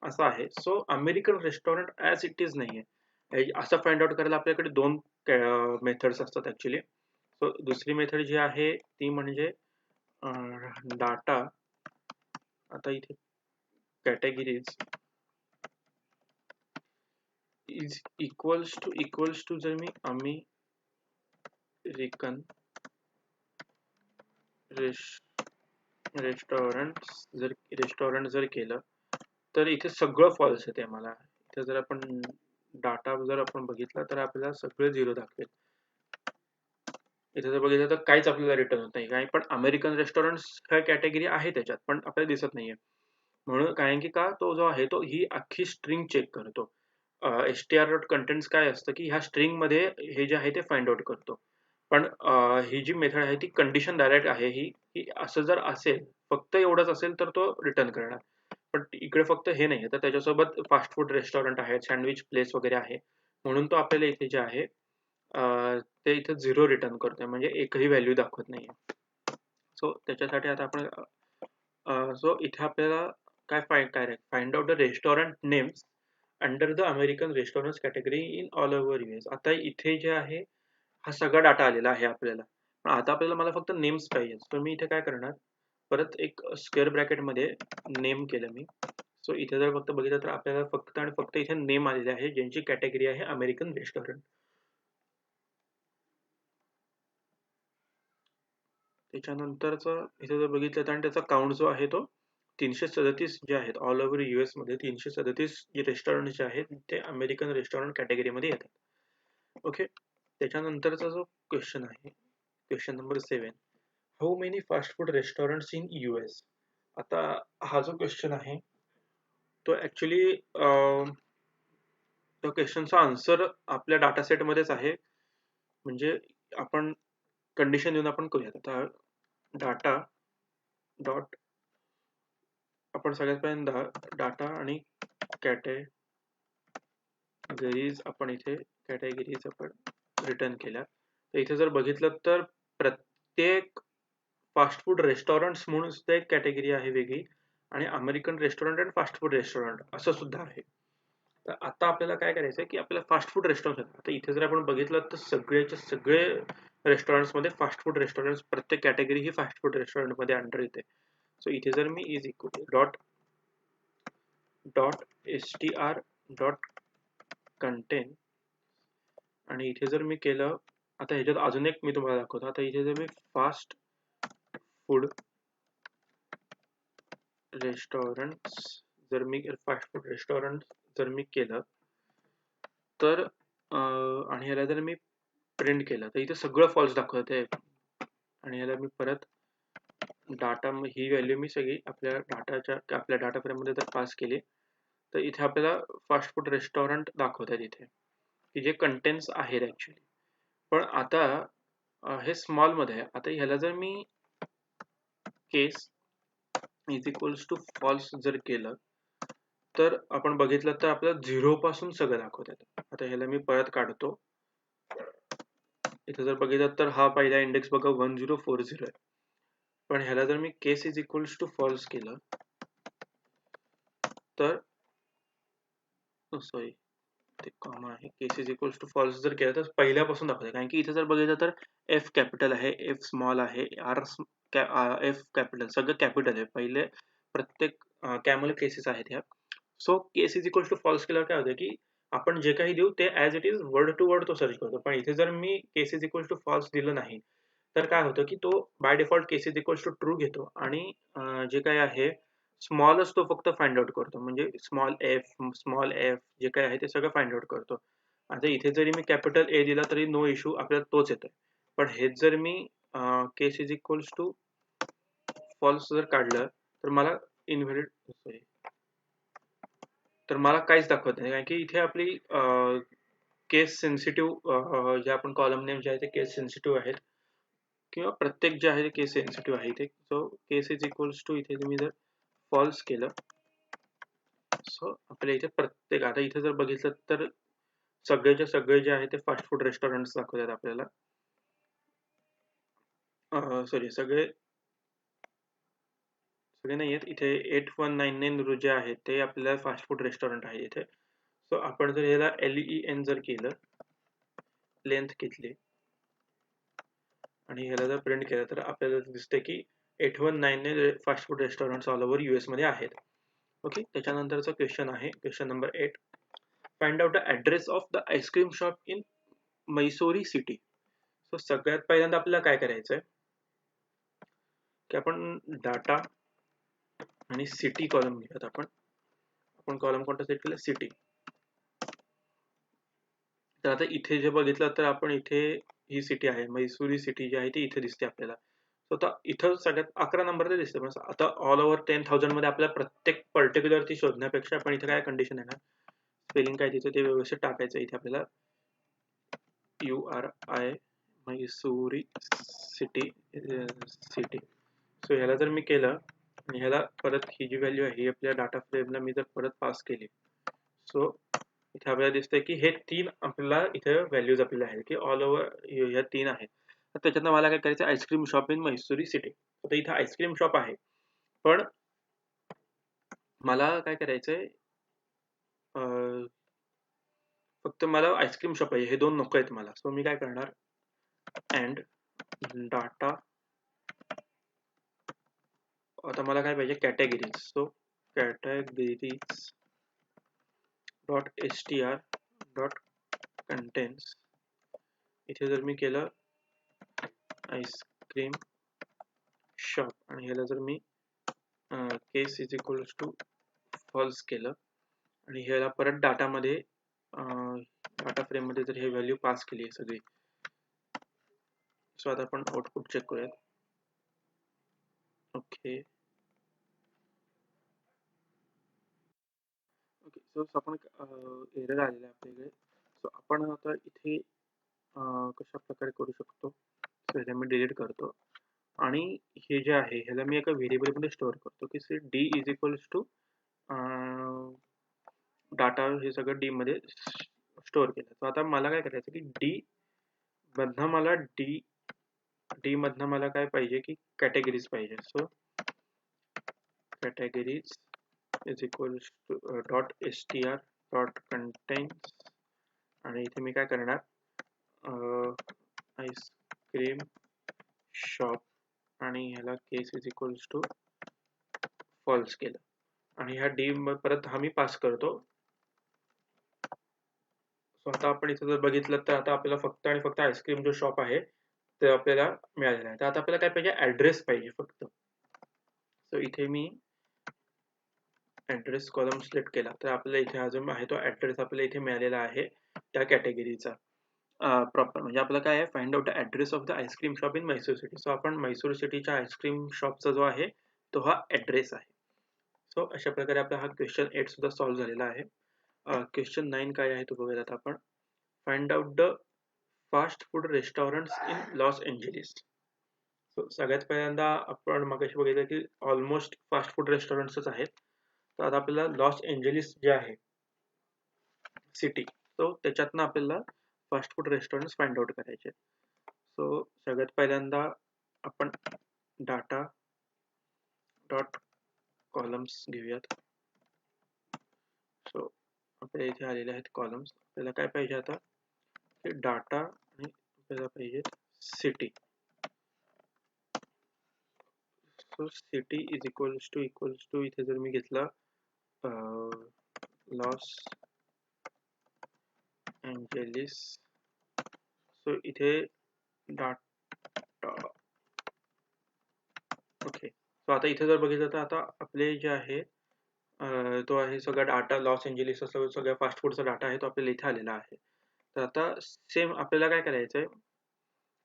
असं आहे. So American restaurant as it is नाही आहे. असं फाइंड आउट करायला आपल्याकडे दोन मेथड्स असतात ॲक्च्युली. सो दुसरी मेथड जी आहे ती म्हणजे डाटा. आता इथे कॅटेगरीज इज इक्वल्स टू जर मी अमेरिकन रेस्टॉरंट जर केलं तर इथे सगळं फॉल्स येते मला. इथे जर आपण डाटा जर आपण बघितला तर आपल्याला सगळं 0 दाखवेल. इथे जर बघितलं तर काहीच आपल्याला रिटर्न होत नाही, काही पण अमेरिकन रेस्टॉरंट्स ह्या कॅटेगरी आहे त्याच्यात पण आपल्याला दिसत नाहीये. म्हणून कारण की का तो जो आहे तो ही अख्खी स्ट्रिंग चेक करतो. str डॉट कंटेंट्स काय असतं की ह्या स्ट्रिंग मध्ये हे जे आहे ते फाइंड आउट करतो. पण ही जी मेथड आहे ती कंडिशन डायरेक्ट आहे ही असं जर असेल फक्त एवढंच असेल तर तो रिटर्न करणार. पण इकडे फक्त हे नाही तर त्याच्यासोबत फास्ट फूड रेस्टॉरंट आहे, सँडविच प्लेस वगैरे आहे, म्हणून तो आपल्याला इथे जे आहे ते इथे 0 रिटर्न करतोय, म्हणजे एकही व्हॅल्यू दाखवत नाहीये. सो त्याच्यासाठी आता आपण सो इथे आपल्याला काय find out the restaurant names under the American restaurant category in all over US. आता इथे जे आहे हा सगळा डाटा आलेला आहे आपल्याला. पण आता आपल्याला मला फक्त नेम्स पाहिजे. तर मी इथे काय करणार, परत एक स्क्वेअर ब्रॅकेट मध्ये नेम केलं मी. सो इथे जर फक्त बघितलं तर आपल्याला फक्त आणि फक्त इथे नेम आलेले आहे ज्यांची कॅटेगरी आहे अमेरिकन रेस्टॉरंट. त्याच्यानंतरचं इथे जर बघितलं तर आणि त्याचा काउंट जो आहे तो 337 जे आहेत ऑल ओव्हर US मध्ये 337 जे रेस्टॉरंट जे आहेत ते अमेरिकन रेस्टॉरंट कॅटेगरीमध्ये येतात. ओके. त्याच्यानंतरचा जो क्वेश्चन आहे, question number 7, how many fast food restaurants in US. आता हा जो क्वेश्चन आहे तो ऍक्च्युली त्या क्वेश्चनचा आन्सर आपल्या डाटा सेट मध्येच आहे. म्हणजे आपण कंडिशन देऊन आपण करूयात. आता डाटा डॉट आपण सगळ्यात पहिल्यांदा डाटा आणि कॅटेगरीज आपण इथे कॅटेगरीज आपण रिटर्न केल्या. तर इथे जर बघितलं तर प्रत्येक फास्ट फूड रेस्टॉरंट्स म्हणून सुद्धा एक कॅटेगरी आहे वेगळी आणि American restaurant and fast food restaurant असं सुद्धा आहे. तर आता आपल्याला काय करायचं आहे की आपल्याला फास्ट फूड रेस्टॉरंट, आता इथे जर आपण बघितलं तर सगळेचे सगळे रेस्टॉरंट्स मध्ये फास्ट फूड रेस्टॉरंट्स प्रत्येक कॅटेगरी ही फास्ट फूड रेस्टॉरंट मध्ये अंडर येते. सो इथे जर me is equal dot str dot content आणि इथे जर मी केलं, आता ह्याच्यात अजून एक मी तुम्हाला दाखवतो. आता इथे जर मी फास्ट फूड रेस्टॉरंट जर मी केलं तर आणि ह्याला जर मी प्रिंट केलं तर इथे सगळं फॉल्स दाखवत आहे. आणि ह्याला मी परत डाटा, ही व्हॅल्यू मी सगळी आपल्या डाटा फ्रेममध्ये जर पास केली तर इथे आपल्याला फास्ट फूड रेस्टॉरंट दाखवत आहेत इथे की जे कंटेंट्स आहेत ऍक्च्युली. पण आता हे स्मॉल मध्ये आहे. आता ह्याला जर मी केस इज इक्वल्स टू फॉल्स जर केलं तर आपण बघितलं तर आपल्याला 0 पासून सगळं दाखवतात. आता ह्याला मी परत काढतो. इथे जर बघितलं तर हा पहिला इंडेक्स बघा 1040 आहे. पण ह्याला जर मी केस इज इक्वल्स टू फॉल्स केलं तर सॉरी ते कॉमा आहे, केस इज इक्वल्स टू फॉल्स जर केलं तर पहिल्यापासून दाखवते. कारण की इथे जर बघितलं तर एफ कॅपिटल आहे, एफ स्मॉल आहे, एफ कॅपिटल सगळं कॅपिटल आहे. पहिले प्रत्येक कॅमल केसेस आहेत ह्या. So case is equals to false केल्यावर काय होतं की आपण जे काही देऊ ते as it is word to word तो सर्च करतो. पण इथे जर मी केस इज इक्वल्स टू फॉल्स दिलं नाही तर काय होतं की तो by default case is equals to true घेतो आणि जे काही आहे स्मॉलच तो फक्त फाइंड आउट करतो. म्हणजे स्मॉल एफ जे काही आहे ते सगळं फाइंड आउट करतो. आता इथे जरी मी कॅपिटल ए दिला तरी नो इश्यू, आपल्याला तोच येतोय. पण हेच जर मी केस इज इक्वल्स टू फॉल्स जर काढलं तर मला इनव्हॅलिड तर मला काहीच दाखवत नाही, कारण की इथे आपली केस सेन्सिटिव्ह जे आपण कॉलम नेम जे आहे ते केस सेन्सिटिव्ह आहेत, किंवा प्रत्येक जे आहे ते केस सेन्सिटिव्ह आहे इथे. So case is equals to इथे तुम्ही जर फॉल्स केलं, सो आपल्या इथे प्रत्येक, आता इथे जर बघितलं तर सगळेच्या सगळे जे आहे ते फास्ट फूड रेस्टॉरंट्स दाखवतात आपल्याला. सॉरी, सगळे नाही आहेत इथे. 8199 जे आहे ते आपल्याला फास्ट फूड रेस्टॉरंट आहे इथे. सो आपण जर याला LEN जर केलं, लेंथ घेतली आणि ह्याला जर प्रिंट केलं, तर आपल्याला दिसते की 8199 fast food restaurants all over US मध्ये आहेत. ओके, त्याच्यानंतरचा क्वेश्चन आहे question number 8. Find out the address of the ice cream shop in Missouri city. So सगळ्यात पहिल्यांदा आपल्याला काय करायचं आहे की आपण डाटा आणि सिटी कॉलम घेऊयात. आपण कॉलम कोणता सेट केला? सिटी. तर आता इथे जे बघितलं तर आपण इथे ही सिटी आहे, मैसुरी सिटी जी आहे ती इथे दिसते आपल्याला. सो आता इथं सगळ्यात 11 नंबर ते दिसते. पण आता ऑल ओव्हर 10,000 मध्ये आपल्याला प्रत्येक पर्टिक्युलर ती शोधण्यापेक्षा आपण इथे काय कंडिशन आहे ना, स्पेलिंग काय तिथे ते व्यवस्थित टाकायचं. इथे आपल्याला URI मैसुरी सिटी. सो ह्याला जर मी केलं आणि ह्याला परत ही जी व्हॅल्यू आहे ही आपल्या डाटा फ्रेमला मी जर परत पास केली, सो इथे आपल्याला दिसतंय की हे 3 आपल्याला इथे व्हॅल्यूज आपल्याला आहेत की ऑल ओव्हर ह्या 3 आहेत. तर त्याच्यातनं मला काय करायचं, ice cream shop in Mysuri city. आता इथे आईस्क्रीम शॉप आहे, पण मला काय करायचंय, फक्त मला आईस्क्रीम शॉप आहे, हे 2 नको आहेत मला. सो मी काय करणार, अँड डाटा, आता मला काय पाहिजे, categories. So categories dot str dot contains. इथे जर मी केलं आईस्क्रीम शॉप आणि ह्याला जर मी केस इज इक्वल्स टू फॉल्स केलं आणि ह्याला परत डाटामध्ये डाटा फ्रेम मध्ये जर हे व्हॅल्यू पास केली आहे सगळी. सो आता आपण आउटपुट चेक करूयात. ओके ओके, सो आपण एरर आलेला आहे आपल्याकडे. सो आपण आता इथे कशा प्रकारे करू शकतो, सो ह्याला मी डिलीट करतो आणि हे जे आहे ह्याला मी एका व्हेरिएबल मध्ये स्टोअर करतो की D is equals to data, हे सगळं D मध्ये स्टोअर केलं. तर आता मला काय करायचं की D मधनं मला काय पाहिजे की कॅटेगरीज पाहिजे. So categories is equals to dot str dot contains आणि इथे मी काय करणार, आईस्क्रीम शॉप आणि ह्याला केस इज इक्वल्स टू फॉल्स केलं आणि ह्या D परत हा मी पास करतो. सो आता आपण इथे जर बघितलं तर आता आपल्याला फक्त आणि फक्त आईस्क्रीम जो शॉप आहे ते आपल्याला मिळालेला आहे. तर आता आपल्याला काय पाहिजे, ऍड्रेस पाहिजे फक्त. सो इथे मी ऍड्रेस कॉलम सिलेक्ट केला तर आपल्याला इथे हा जो आहे तो ऍड्रेस आपल्याला इथे मिळालेला आहे त्या कॅटेगरीचा. प्रॉपर म्हणजे आपलं काय आहे, find out the address of the ice cream shop in Mysore city. So आपण मैसूर सिटीच्या आईस्क्रीम शॉपचा जो आहे तो हा ऍड्रेस आहे. सो अशा प्रकारे आपला हा क्वेश्चन 8 सुद्धा सॉल्व्ह झालेला आहे. क्वेश्चन 9 काय आहे तो बघूयात आपण. Find out the fast food restaurants in loss Angeles. So सगळ्यात पहिल्यांदा आपण मगाशी बघितलं की ऑलमोस्ट फास्ट फूड रेस्टॉरंट्सच आहेत. तर आता आपल्याला लॉस एंजेलिस जे आहे सिटी, सो त्याच्यातनं आपल्याला fast food restaurants find out करायचे. सो सगळ्यात पहिल्यांदा आपण डाटा डॉट कॉलम्स घेऊयात. सो आपल्या इथे आलेले आहेत कॉलम्स. आपल्याला काय पाहिजे आता, ते डाटा आणि आपल्याला पाहिजे city. So city is equals to इथे जर मी घेतला लॉस एंजेलिस, सो इथे डाटा. ओके, सो आता इथे जर बघितलं तर आता आपले जे आहे तो आहे सगळा डाटा लॉस एंजेलिस सगळ्या फास्ट फूडचा डाटा आहे तो आपल्याला इथे आलेला आहे. तर आता सेम आपल्याला काय करायचंय,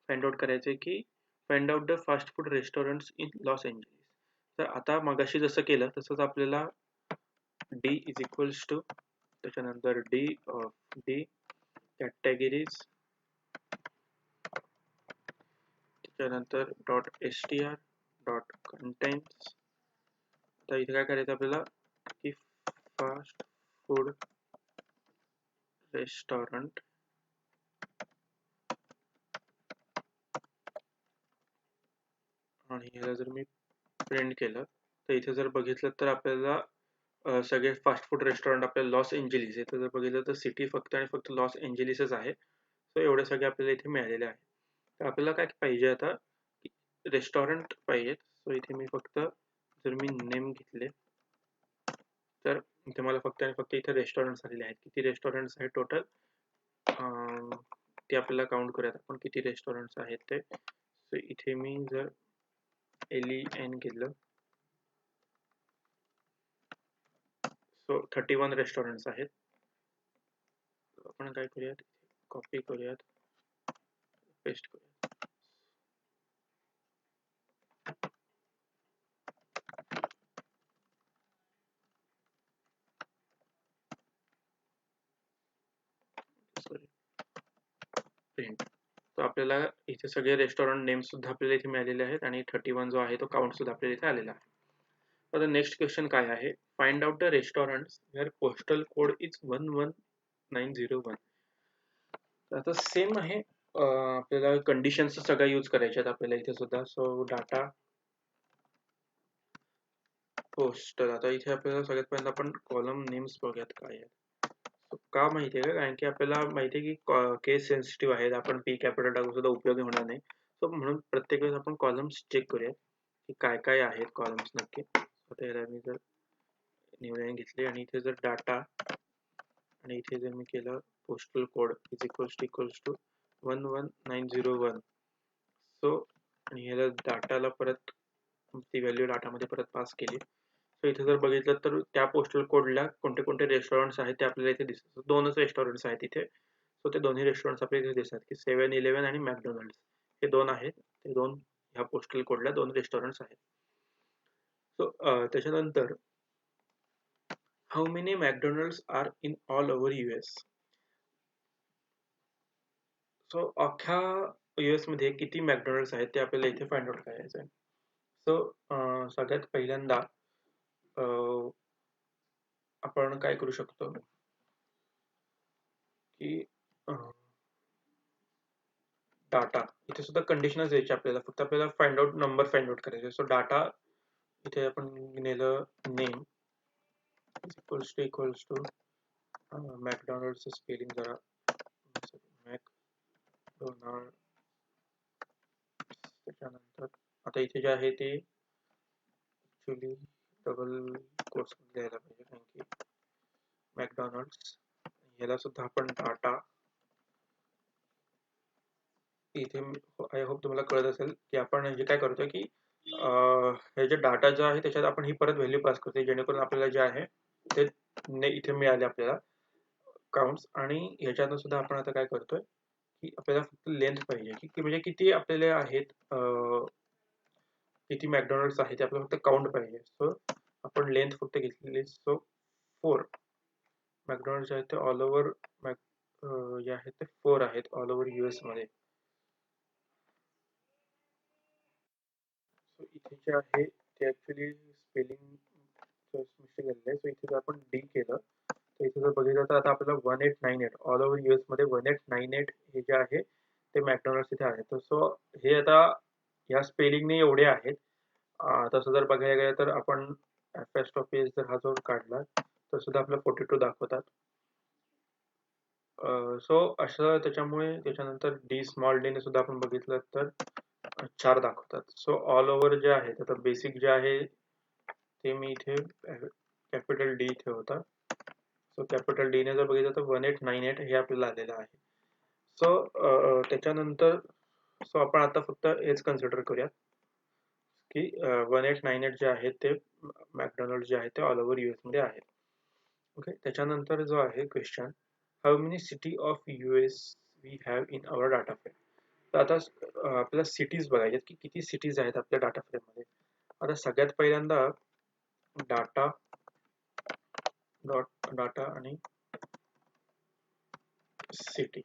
फाइंड आउट करायचंय की find out the fast food restaurants in Los Angeles. तर आता मगाशी जसं केलं तसंच आपल्याला D is equals to त्याच्यानंतर D of D categories त्याच्यानंतर .str .contains. आता इथे काय करायचं आपल्याला की फास्ट फूड रेस्टॉरंट आणि ह्याला जर मी प्रिंट केलं तर इथे जर बघितलं तर आपल्याला सगळे फास्ट फूड रेस्टॉरंट आपल्याला लॉस एंजेलिस इथे जर बघितलं तर सिटी फक्त आणि फक्त लॉस एंजेलिसच आहे. सो एवढे सगळे आपल्याला इथे मिळालेले आहे. तर आपल्याला काय पाहिजे आता रेस्टॉरंट पाहिजेत. सो इथे मी फक्त जर मी नेम घेतले तर इथे मला फक्त आणि फक्त इथे रेस्टॉरंट्स आलेले आहेत. किती रेस्टॉरंट्स आहेत टोटल ते आपल्याला काउंट करूयात आपण किती रेस्टॉरंट्स आहेत ते. सो इथे मी जर LEN घेतलं सो 31 रेस्टॉरंट्स आहेत. आपण काय करूयात कॉपी करूयात पेस्ट करूयात. Sorry print. तर आपल्याला इथे सगळे रेस्टॉरंट नेम सुद्धा आपल्याला इथे मिळालेले आहेत आणि 31 जो आहे तो काउंट सुद्धा आपल्याला इथे आलेला आहे. आता नेक्स्ट क्वेश्चन काय आहे find out the restaurants where postal code is 11901. आता सेम आहे आपल्याला कंडिशन्स सगळ्या यूज करायच्या आहेत आपल्याला इथे सुद्धा. So data postal. आता इथे आपल्याला सगळ्यात पहिल्यांदा आपण कॉलम नेम्स बघूयात काय आहे. का माहिती आहे का कारण की आपल्याला माहिती आहे की केस सेन्सिटिव्ह आहेत. आपण P कॅपिटल टाकून सुद्धा उपयोगी होणार नाही. सो म्हणून प्रत्येक वेळेस आपण कॉलम्स चेक करूया की काय काय आहेत कॉलम्स नक्की. आता याला मी जर न्यू घेतली आणि इथे जर डाटा आणि इथे जर मी केलं postal code is equals to 11901. So आणि ह्याला डाटाला परत ती व्हॅल्यू डाटामध्ये परत पास केली. सो इथे जर बघितलं तर त्या पोस्टल कोडला कोणते कोणते रेस्टॉरंट्स आहेत ते आपल्याला इथे दिसतात. दोनच रेस्टॉरंट्स आहेत इथे. सो ते दोन्ही रेस्टॉरंट्स आपल्याला इथे दिसतात की 7-11 आणि मॅकडोनल्ड्स हे दोन आहेत. ते दोन ह्या पोस्टल कोडला दोन रेस्टॉरंट्स आहेत. सो त्याच्यानंतर how many McDonald's are in all over US. So अख्ख्या US मध्ये किती मॅकडोनल्ड्स आहेत ते आपल्याला इथे फाइंड आउट करायचं आहे. सो सगळ्यात पहिल्यांदा आपण काय करू शकतो की डाटा इथे सुद्धा कंडिशनच द्यायची आपल्याला फक्त आपल्याला find out number find out करायचे. सो डाटा इथे आपण नेलं नेम इक्वल्स टू मॅकडोनल्ड्सचं स्पेलिंग जरा मॅकडोनल्ड. त्याच्यानंतर आता इथे जे आहे ते ऍक्च्युली डबल कोट्स द्यायला पाहिजे कारण की मॅकडोनल्ड्स याला सुद्धा आपण डाटा इथे आय होप तुम्हाला कळत असेल की आपण जे काय करतो की हे जे डाटा जो आहे त्याच्यात आपण ही परत व्हॅल्यू पास करतो जेणेकरून आपल्याला जे आहे ते इथे मिळाले आपल्याला काउंट्स. आणि ह्याच्यातून सुद्धा आपण आता काय करतोय की आपल्याला फक्त लेंथ पाहिजे की म्हणजे किती आपल्याला आहेत किती मॅकडोनल्ड्स आहेत ते आपल्याला फक्त काउंट पाहिजे. सो आपण लेंथ फक्त घेतलेली. सो 4 मॅकडोनल्ड्स आहेत ते ऑल ओव्हर जे आहेत ते 4 आहेत ऑल ओव्हर US मध्ये. सो इथे जे आहे ते ऍक्च्युली स्पेलिंग मिस्टेक झालेलं आहे. सो इथे जर आपण D केलं तर इथे जर बघितलं तर आता आपल्याला 1898 ऑल ओव्हर US मध्ये 1898 हे जे आहे ते मॅकडोनल्ड्स इथे आहेत. सो हे आता ह्या स्पेलिंगने एवढे आहेत. तसं जर बघायला गेलं तर आपण ऍपोस्ट्रोफी जर हा जो काढला तर सुद्धा आपल्याला 42 दाखवतात. सो असं त्याच्यामुळे त्याच्यानंतर D स्मॉल D ने सुद्धा आपण बघितलं तर 4 दाखवतात. सो ऑल ओव्हर जे आहे आता बेसिक जे आहे ते मी इथे कॅपिटल D इथे होता. सो कॅपिटल D ने जर बघितलं तर 1898 हे आपल्याला आलेलं आहे. सो त्याच्यानंतर सो आपण आता फक्त हेच कन्सिडर करूया की 1898 जे आहे ते मॅकडोनल्ड जे आहे ते ऑल ओव्हर US मध्ये आहे. ओके. त्याच्यानंतर जो आहे question how many city of US we have in our data frame. तर आता आपल्याला सिटीज बघायच्यात की किती सिटीज आहेत आपल्या डाटा फ्रेम मध्ये. आता सगळ्यात पहिल्यांदा डाटा डॉट डाटा आणि सिटी.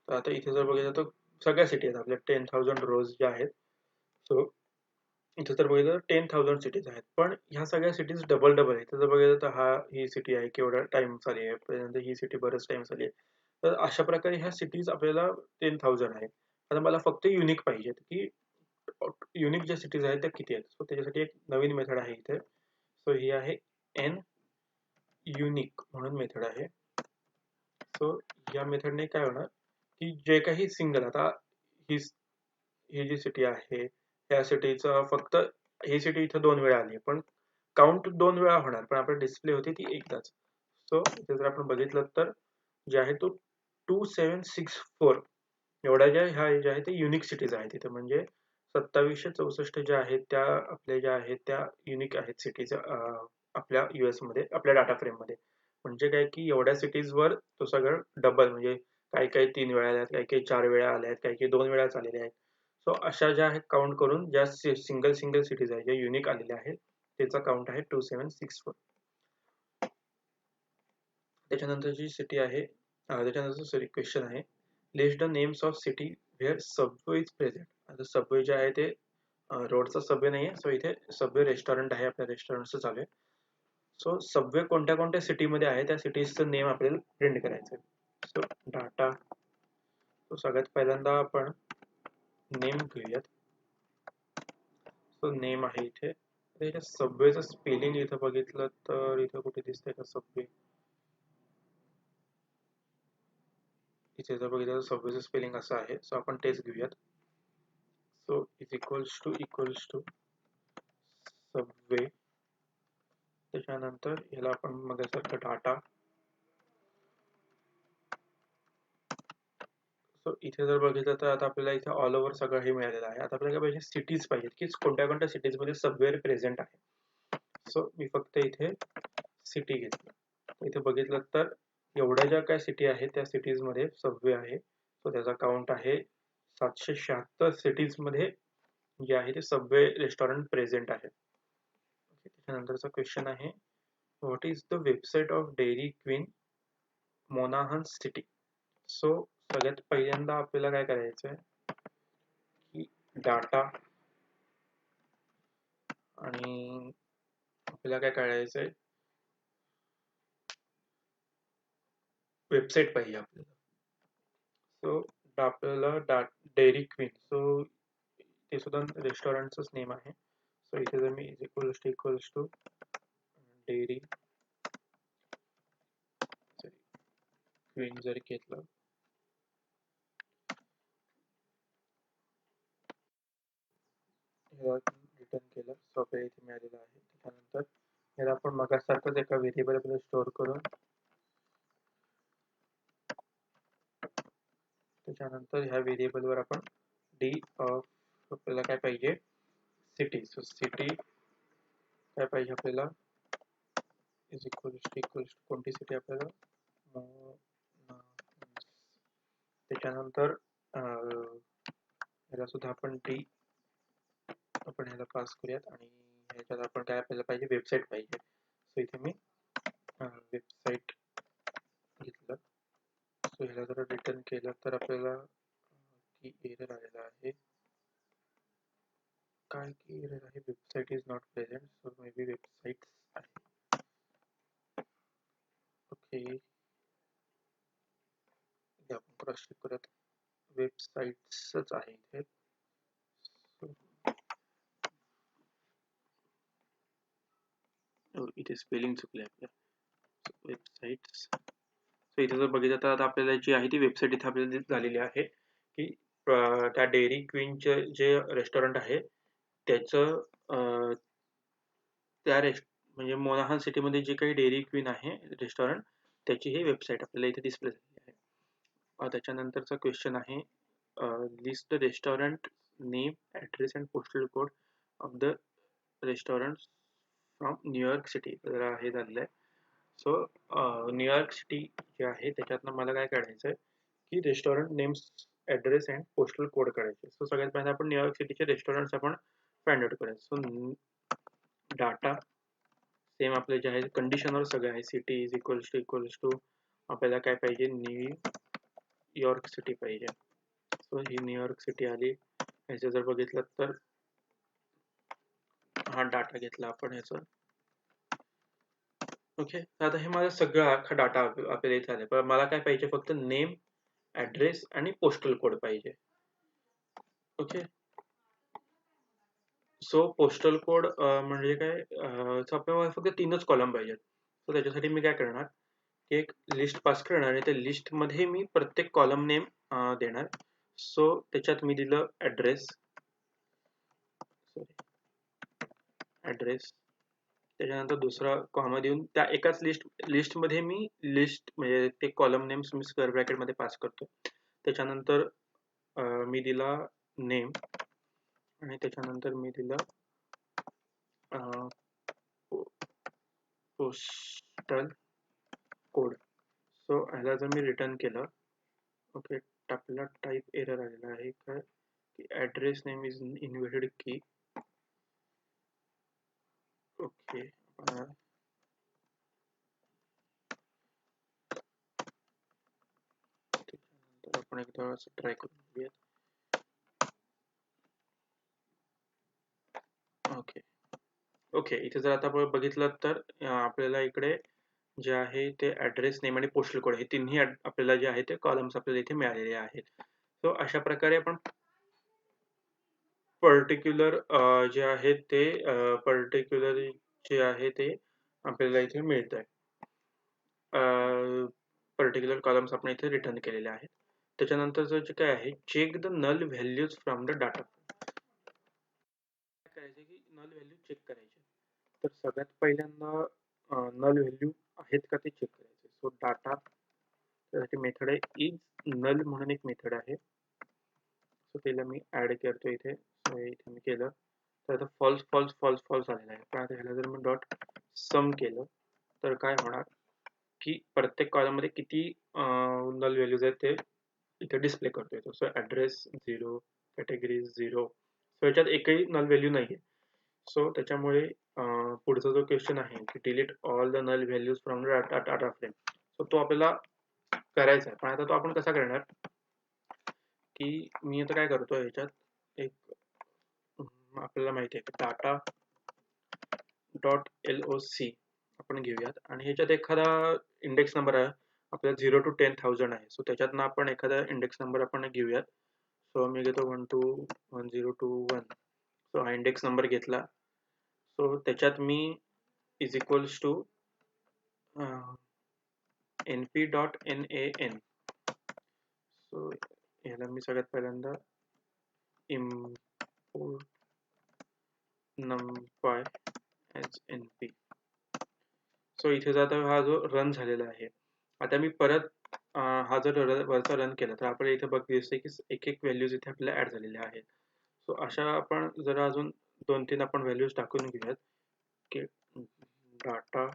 तर आता इथे जर बघितलं तर सगळ्या सिटी आहेत आपल्या 10,000 रोज ज्या आहेत. सो इथे तर बघितलं तर 10,000 सिटीज आहेत, पण ह्या सगळ्या सिटीज डबल डबल आहेत. जर बघितलं तर ही सिटी आहे केवढा टाइम चालली आहे, त्यानंतर ही सिटी बरंच टाइम चालली आहे. तर अशा प्रकारे ह्या सिटीज आपल्याला 10,000 आहेत. आता मला फक्त युनिक पाहिजेत की युनिक ज्या सिटीज आहेत त्या किती आहेत. सो त्याच्यासाठी एक नवीन मेथड आहे इथे. सो ही आहे एन युनिक म्हणून मेथड आहे. सो या मेथडने काय होणार की जे काही सिंगल आता ही ही जी सिटी आहे त्या सिटीचं फक्त ही सिटी इथं 2 वेळा आली, पण काउंट 2 वेळा होणार, पण आपल्या डिस्प्ले होती ती एकदाच. सो इथे जर आपण बघितलं तर जे आहे तो 2764 एवढ्या ज्या आहेत ते युनिक सिटीज आहेत इथे. म्हणजे 2764 ज्या आहेत त्या आपल्या ज्या आहेत त्या युनिक आहेत सिटीज आपल्या US मध्ये आपल्या डाटा फ्रेम मध्ये. म्हणजे काय की एवढ्या सिटीज वर तो सगळं डबल म्हणजे काही काही 3 वेळा आल्यात, काही काही 4 वेळा आल्यात, काही काही 2 वेळा आलेल्या आहेत. सो अशा ज्या आहेत काउंट करून ज्या सिंगल सिटीज आहेत ज्या युनिक आलेल्या आहेत त्याचा काउंट आहे 2764. त्याच्यानंतरची सिटी आहे त्याच्यानंतर सॉरी क्वेश्चन आहे list the names of city where subway is present. आता सबवे जे आहे ते रोडचा सबवे नाही आहे. सो इथे सबवे रेस्टॉरंट आहे, आपल्या रेस्टॉरंटचं चालू आहे. सो सबवे कोणत्या कोणत्या सिटीमध्ये आहे त्या सिटीजचं नेम आपल्याला प्रिंट करायचं आहे. सो डाटा तो सगळ्यात पहिल्यांदा आपण नेम घेऊयात. सो नेम आहे इथे सबवेचं स्पेलिंग इथं बघितलं तर इथं कुठे दिसतंय का सबवे. इथे जर बघितलं तर सबवेचं स्पेलिंग असं आहे. सो आपण तेच घेऊयात. So is equals to subway. त्याच्यानंतर याला आपण मगासारखं डाटा. सो इथे जर बघितलं तर आता आपल्याला इथे ऑल ओव्हर सगळं हे मिळालेलं आहे. आता आपल्याला पाहिजे सिटीज पाहिजेत की कोणत्या कोणत्या सिटीज मध्ये सबवे प्रेझेंट आहे. सो मी फक्त इथे सिटी घेतलं. इथे बघितलं तर एवढ्या ज्या काय सिटी आहेत त्या सिटीज मध्ये सबवे आहे. सो त्याचा काउंट आहे 776 सिटीज मध्ये जे आहे ते सबवे रेस्टॉरंट प्रेझेंट आहे. त्याच्यानंतरचा क्वेश्चन आहे what is the website of Dairy Queen Monahan city. So सगळ्यात पहिल्यांदा आपल्याला काय करायचं आहे की डाटा आणि आपल्याला काय करायचं आहे वेबसाईट पाहिजे आपल्याला. सो आपल्याला डेअरी क्वीन. सो ते सुद्धा रेस्टॉरंटच नेम आहे. सो इथे जर मी इक्वल्स टू डेअरी क्वीन जर घेतलं रिटर्न केलं. सो आपल्याला इथे मिळालेलं आहे. त्याच्यानंतर याला आपण मगासारखंच एका व्हेरिएबल मध्ये स्टोअर करून त्याच्यानंतर ह्या व्हेरिएबल वर आपण डी आपल्याला काय पाहिजे सिटी. सो सिटी काय पाहिजे आपल्याला इज इक्वल्स टू कोणती सिटी आपल्याला त्याच्यानंतर ह्याला सुद्धा आपण डी आपण ह्याला पास करूयात आणि ह्याच्यात आपण काय आपल्याला पाहिजे वेबसाईट पाहिजे. सो इथे मी वेबसाईट घेतलं. सो ह्याला जर रिटर्न केलं तर आपल्याला की एरर आलेला आहे. काय की एरर आहे website is not present. So may be website आहे. ओके आपण क्रॉस चेक करूयात. वेबसाईट्सच आहे इथे. इथे स्पेलिंग चुकले आपल्या वेबसाईट्स. सो इथे जर बघितलं तर आता आपल्याला जी आहे ती वेबसाईट इथे आपल्याला झालेली आहे की त्या डेअरी क्वीनचे जे रेस्टॉरंट आहे त्याचं त्या म्हणजे मोनाहन सिटीमध्ये जे काही डेअरी क्वीन आहे रेस्टॉरंट त्याची ही वेबसाईट आपल्याला इथे डिस्प्ले झालेली आहे. त्याच्यानंतरचा क्वेश्चन आहे list the restaurant name address and postal code of the restaurant from New York city. तर हे झालेलं आहे. सो न्यूयॉर्क सिटी जे आहे त्याच्यातनं मला काय काढायचं आहे की restaurant names address and postal code काढायचे. सो सगळ्यात पहिला आपण न्यूयॉर्क सिटीचे रेस्टॉरंट्स आपण फाइंड आउट करायचं. सो डाटा सेम आपले जे आहे कंडिशनवर सगळं आहे. सिटी इज इक्वल्स टू आपल्याला काय पाहिजे, न्यूयॉर्क सिटी पाहिजे. सो ही न्यूयॉर्क सिटी आली. ह्याचं जर बघितलं तर हा डाटा घेतला आपण ह्याचा. ओके, आता हे माझा सगळा अख्खा डाटा आपल्याला इथे आले. पण मला काय पाहिजे, फक्त नेम, ऍड्रेस आणि पोस्टल कोड पाहिजे. ओके, सो पोस्टल कोड म्हणजे काय, आपल्याला फक्त 3च कॉलम पाहिजेत. सो त्याच्यासाठी मी काय करणार, एक लिस्ट पास करणार आणि त्या लिस्ट मध्ये मी प्रत्येक कॉलम नेम देणार. सो त्याच्यात मी दिलं ऍड्रेस, त्याच्यानंतर दुसरा कॉमा देऊन त्या एकाच लिस्ट मध्ये मी लिस्ट म्हणजे ते कॉलम नेम्स मी स्क्वेअर ब्रॅकेट मध्ये पास करतो. त्याच्यानंतर मी दिला नेम आणि त्याच्यानंतर मी दिलं पोस्टल कोड. सो ह्याला जर मी रिटर्न केलं, ओके, आपल्याला टाईप एरर आलेला आहे काय की ऍड्रेस नेम इज इनव्हॅलिड की. ओके, तर आपण एकदा ट्राय करून बघूयात. ओके ओके, इथे जर आता आपण बघितलं तर आपल्याला इकडे जे आहे ते ऍड्रेस नेम आणि पोस्टल कोड हे तिन्ही आपल्याला जे आहे ते कॉलम्स आपल्याला इथे मिळालेले आहेत. सो अशा प्रकारे आपण पर्टिक्युलर जे आहे ते पर्टिक्युलर जे आहे ते आपल्याला इथे मिळत आहे. पर्टिक्युलर कॉलम्स आपण इथे रिटर्न केलेले आहेत. त्याच्यानंतर जे काय आहे, check the null values from the data. करायचे की नल व्हॅल्यू चेक करायचे. तर सगळ्यात पहिल्यांदा नल व्हॅल्यू आहेत का ते चेक करायचे. सो डाटा, त्यासाठी मेथड आहे इज नल म्हणून एक मेथड आहे. सो त्याला मी ऍड करतो इथे. सो इथे मी केलं तर आता फॉल्स फॉल्स फॉल्स फॉल्स आलेला आहे. पण आता ह्याला जर मी डॉट सम केलं तर काय होणार की प्रत्येक कॉलम मध्ये किती नल व्हॅल्यूज आहेत ते इथे डिस्प्ले करतो येतो. So address 0, category 0. सो याच्यात एकही नल व्हॅल्यू नाहीये. सो त्याच्यामुळे पुढचा जो क्वेश्चन आहे की delete all the null values from data frame. So तो आपल्याला करायचा आहे. पण आता तो आपण कसा करणार की मी आता काय करतो, ह्याच्यात एक आपल्याला माहिती आहे की डाटा डॉट LOC आपण घेऊयात आणि ह्याच्यात एखादा इंडेक्स नंबर आहे आपल्याला 0 to 10,000 आहे. सो त्याच्यातनं आपण एखादा इंडेक्स नंबर आपण घेऊयात. सो मी घेतो 1 to 1021. सो हा इंडेक्स नंबर घेतला. सो त्याच्यात मी is equals to np.nan. So ह्याला मी सगळ्यात पहिल्यांदा import numpy as np. So इथे जाता हा जो रन झालेला आहे. आता मी परत हा जर वरचा रन केला तर आपल्याला इथे दिसते की एक एक व्हॅल्यूज इथे आपल्याला ऍड झालेल्या आहेत. सो अशा आपण जरा अजून 2-3 आपण व्हॅल्यूज टाकून घेऊयात की डाटा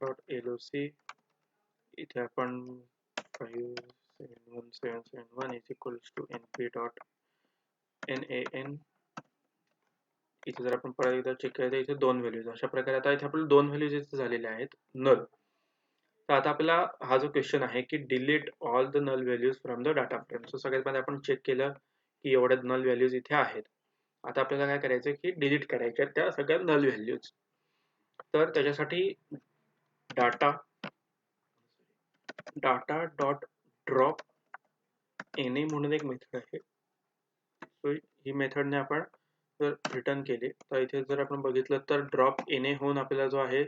डॉट LOC इथे आपण 57171 इज इक्वल्स टू np.nan. इथे जर आपण परत एकदा चेक केलं तर इथे 2 व्हॅल्यूज. अशा प्रकारे आता इथे आपल्याला 2 व्हॅल्यूज इथे झालेल्या आहेत नल. तर आता आपल्याला हा जो क्वेश्चन आहे की delete all the null values from the data frame. So सगळ्यात पहिले आपण चेक केलं की एवढ्या नल व्हॅल्यूज इथे आहेत. आता आपल्याला काय करायचं की डिलीट करायच्या त्या सगळ्या नल व्हॅल्यूज. तर त्याच्यासाठी डाटा डॉट ड्रॉप na म्हणून एक मेथड आहे. सो ही मेथडने आपण जर रिटर्न केले तर इथे जर आपण बघितलं तर ड्रॉप na होऊन आपल्याला जो आहे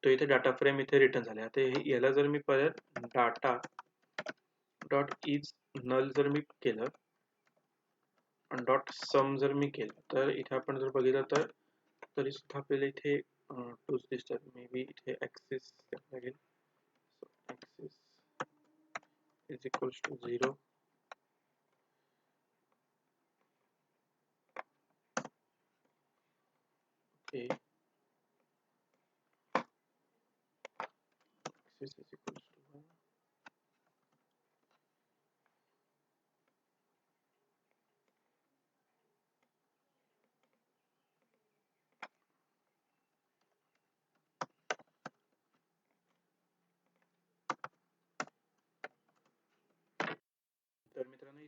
तो इथे डाटा फ्रेम इथे रिटर्न झाला. आता याला जर मी परत डाटा डॉट इज नल जर मी केलं आणि डॉट सम जर मी केलं तर इथे आपण जर बघितलं तर तरी सुद्धा आपल्याला इथे टूच दिसतात. मे बी इथे ऍक्सेस लागेल. So axis is equals to 0. Okay, axis is equals to 1.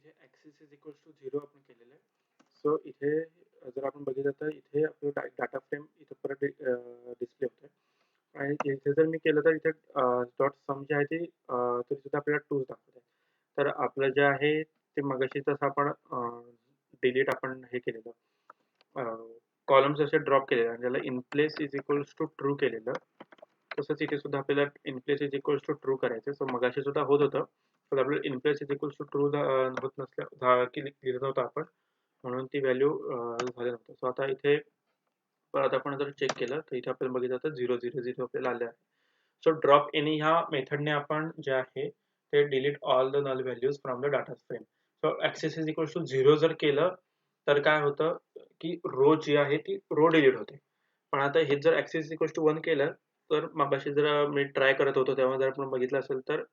इथे ॲक्सिस इज इक्वल्स टू 0 आपण केलेलं आहे. सो इथे जर आपण बघितलं तर इथे आपलं डाटा फ्रेम इथे परत डिस्प्ले होतोय आणि इथे जर मी केलं तर इथे डॉट सम जे आहे ते तरी सुद्धा आपल्याला 2 दाखवत आहे. तर आपलं जे आहे ते मगाशी जसं आपण डिलीट आपण हे केलेलं कॉलम्स असे ड्रॉप केलेले आणि त्याला in place is equals to true केलेलं. तसंच इथे सुद्धा आपल्याला in place is equals to true करायचं. सो मगाशी सुद्धा होत होतं. तर आपल्याला in place is equals to true होत नसल्या की लिहित नव्हतं आपण, म्हणून ती व्हॅल्यू झाली नव्हतं. सो आता इथे परत आपण जर चेक केलं तर इथे आपल्याला बघितलं तर 0 0 0 आपल्याला आले आहे. सो ड्रॉप एनी ह्या मेथडने आपण जे आहे ते delete all the null values from the data frame. So axis is equals to 0 जर केलं तर काय होतं की रो जी आहे ती रो डिलीट होते. पण आता हे जर ॲक्सेस इज इक्वल्स टू 1 केलं तर मगाशी जर मी ट्राय करत होतो तेव्हा जर आपण बघितलं असेल तर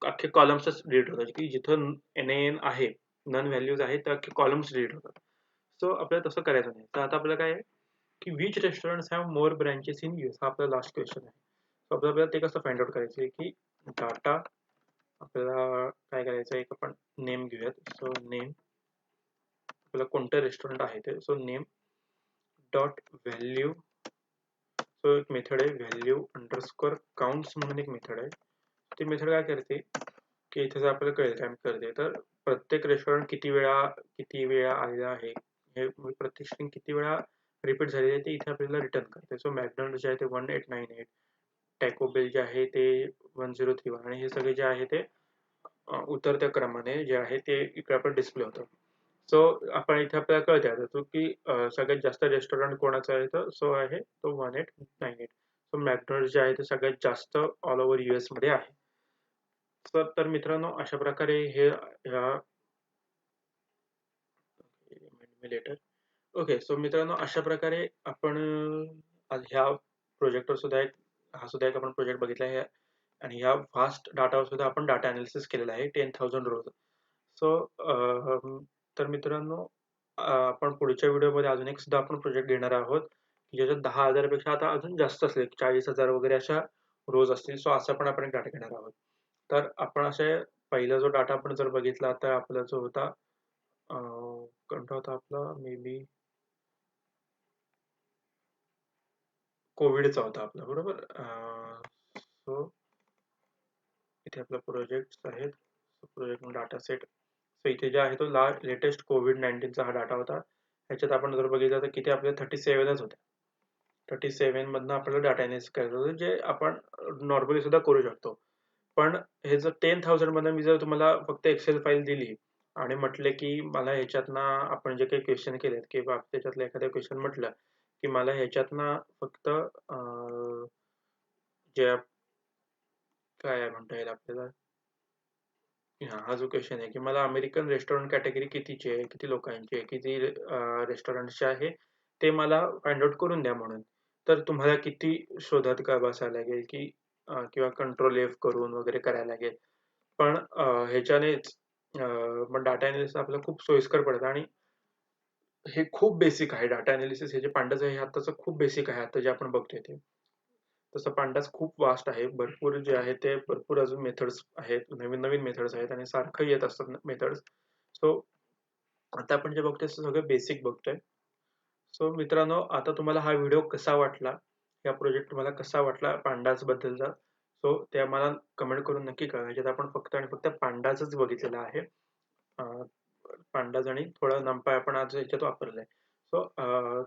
अख्खे कॉलम्सच डिलीट होतात की जिथं NaN आहे, नन व्हॅल्यूज आहेत त्या अख्खे कॉलम्स डिलीट होतात. सो आपल्याला तसं करायचं नाही. तर आता आपल्याला काय आहे की which restaurants have more branches in US हा आपला लास्ट क्वेश्चन आहे. सो आपल्याला ते कसं फाइंड आउट करायचं आहे की डाटा आपल्याला काय करायचं आहे, एक आपण नेम घेऊयात. सो नेम आपल्याला कोणतं रेस्टॉरंट आहे ते. So name dot value. So एक मेथड आहे व्हॅल्यू अंडरस्कोर काउंट्स म्हणून एक मेथड आहे. ती मेथड काय करते की इथे जर आपल्याला कळेल काय करते तर प्रत्येक रेस्टॉरंट किती वेळा आलेला आहे, हे प्रत्येक स्ट्रिंग किती वेळा रिपीट झालेली आहे ते इथे आपल्याला रिटर्न करते. सो मॅकडॉनल्ड जे आहे ते 1898, टॅको बेल जे आहे ते 1031 आणि हे सगळे जे आहे ते उतरत्या क्रमाने जे आहे ते इकडे आपण डिस्प्ले होतं. सो आपण इथे आपल्याला कळते आता की सगळ्यात जास्त रेस्टॉरंट कोणाचं आहे तर सो आहे तो 1898. सो मॅकडॉनल्ड जे आहे ते सगळ्यात जास्त ऑल ओव्हर US मध्ये आहे. तर मित्रांनो अशा प्रकारे हे ह्या लेटर ओके. सो मित्रांनो अशा प्रकारे आपण ह्या प्रोजेक्टवर सुद्धा हा सुद्धा एक आपण प्रोजेक्ट बघितला आहे आणि ह्या व्हास्ट डाटावर सुद्धा आपण डाटा अनालिसिस केलेला आहे 10,000 रोज. सो तर मित्रांनो आपण पुढच्या व्हिडिओमध्ये अजून एक सुद्धा आपण प्रोजेक्ट घेणार आहोत की ज्याच्यात 10,000 पेक्षा आता अजून जास्त असले 40,000 वगैरे अशा रोज असतील. सो असं पण आपण एक डाटा घेणार आहोत. तर आपण असे पहिला जो डाटा आपण जर बघितला तर आपला जो होता कोणता होता आपला मे बी कोविडचा होता आपला, बरोबर. सो इथे आपला प्रोजेक्ट आहेत. Project data set. सो इथे जे आहे तो लेटेस्ट COVID-19चा हा डाटा होता. ह्याच्यात आपण जर बघितलं तर किती आपले 37च होते. 37 मधनं आपल्याला डाटा अनालिसिस करायचं होतं, जे आपण नॉर्मली सुद्धा करू शकतो. पण हे जर 10,000 मधनं मी जर तुम्हाला फक्त एक्सेल फाईल दिली आणि म्हटले की मला ह्याच्यातनं आपण जे काही क्वेश्चन केलेत की त्याच्यातलं एखादं क्वेश्चन म्हटलं की मला ह्याच्यातनं फक्त जे काय म्हणता येईल आपल्याला हा जो क्वेश्चन आहे की मला अमेरिकन रेस्टॉरंट कॅटेगरी कितीची आहे, किती लोकांची आहे, किती रेस्टॉरंटचे आहे ते मला फाइंड आउट करून द्या म्हणून. तर तुम्हाला किती शोधात का बसायला लागेल की किंवा कंट्रोल F करून वगैरे करायला लागेल. पण ह्याच्यानेच मग डाटा अनालिसिस आपल्याला खूप सोयीस्कर पडतं आणि हे खूप बेसिक आहे. डाटा अनालिसिस हे जे पांडाचं आहे हे आत्ताचं खूप बेसिक आहे, आता जे आपण बघतोय ते. तसं पांडास खूप वास्ट आहे. भरपूर जे आहे ते भरपूर अजून मेथड्स आहेत. नवीन-नवीन मेथड्स आहेत आणि सारखं येत असतात मेथड्स. सो आता आपण जे बघतोय ते सगळं बेसिक बघतोय. सो मित्रांनो आता तुम्हाला हा व्हिडिओ कसा वाटला? हा प्रोजेक्ट तुम्हाला कसा वाटला पांडास बद्दलचा? सो ते आम्हाला कमेंट करून नक्की कळवा. ह्याच्यात आपण फक्त आणि फक्त पांडाचंच बघितलेलं आहे. पांडाज आणि थोडं NumPy आपण आज ह्याच्यात वापरलंय. सो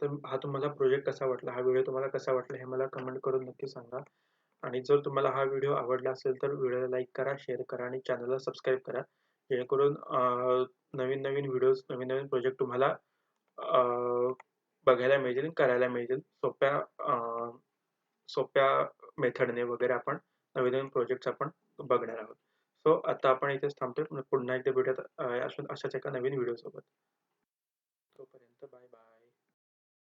तर हा तुम्हाला प्रोजेक्ट कसा वाटला? हा व्हिडिओ तुम्हाला कसा वाटला? हे मला कमेंट करून नक्की सांगा. आणि जर तुम्हाला हा व्हिडिओ आवडला असेल तर व्हिडिओला लाईक करा, शेअर करा आणि चॅनलला सबस्क्राईब करा. जेणेकरून नवीन-नवीन व्हिडिओज, नवीन-नवीन प्रोजेक्ट तुम्हाला बघायला मिळतील, करायला मिळतील. सोप्या मेथडने वगैरे आपण नवीन-नवीन प्रोजेक्ट्स आपण बघणार आहोत. सो आता आपण इथेच थांबतोय. पुन्हा एकदा भेटूयात अशाच एका नवीन व्हिडिओ सोबत.